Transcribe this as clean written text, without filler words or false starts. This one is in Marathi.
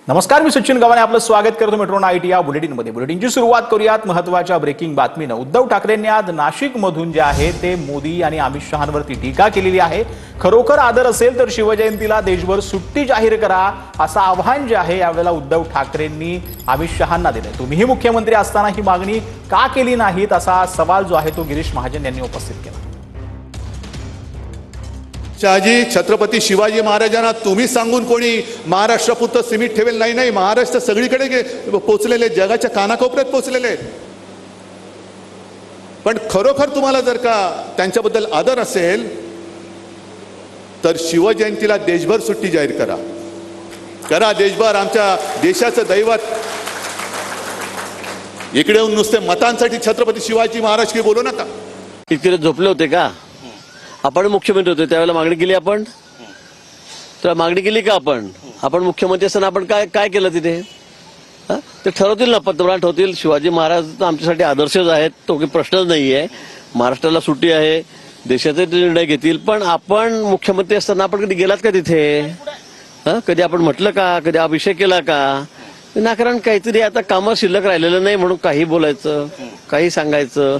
नमस्कार, मी सचिन गव्हाणे आपलं स्वागत करतो मेट्रो नाईट या बुलेटिनमध्ये। बुलेटिनची सुरुवात करूयात महत्त्वाच्या ब्रेकिंग बातमीनं। उद्धव ठाकरेंनी आज नाशिकमधून जे आहे ते मोदी आणि अमित शहांवरती टीका केलेली आहे। खरोखर आदर असेल तर शिवजयंतीला देशभर सुट्टी जाहीर करा असं आव्हान जे आहे यावेळेला उद्धव ठाकरेंनी अमित शहांना दिलंय। तुम्हीही मुख्यमंत्री असताना ही मागणी का केली नाहीत असा सवाल जो आहे तो गिरीश महाजन यांनी उपस्थित केला। शहाजी छत्रपती शिवाजी महाराजांना तुम्ही सांगून कोणी महाराष्ट्रापुरतं सीमित ठेवेल नाही, महाराष्ट्र सगळीकडे पोहोचलेले, जगाच्या कानाकोपऱ्यात पोहोचलेले। पण खरोखर तुम्हाला जर का त्यांच्याबद्दल आदर असेल तर शिवजयंतीला देशभर सुट्टी जाहीर करा देशभर। आमच्या देशाचं दैवत इकडे येऊन नुसते मतांसाठी छत्रपती शिवाजी महाराज की बोलू नका। इकडे झोपले होते का? आपण मुख्यमंत्री होते त्यावेळेला मागणी केली, आपण तर मागणी केली का? आपण मुख्यमंत्री असताना आपण काय काय केलं तिथे? ते ठरवतील ना, पंतप्रधान ठरवतील। शिवाजी महाराज तर आमच्यासाठी आदर्शच आहेत, तो काही प्रश्नच नाहीये। महाराष्ट्राला सुट्टी आहे, देशाचे निर्णय घेतील। पण आपण मुख्यमंत्री असताना आपण कधी गेलात का तिथे? कधी आपण म्हटलं का? कधी अभिषेक केला का? विनाकारण काहीतरी आता कामं शिल्लक राहिलेलं नाही म्हणून काही बोलायचं, काही सांगायचं।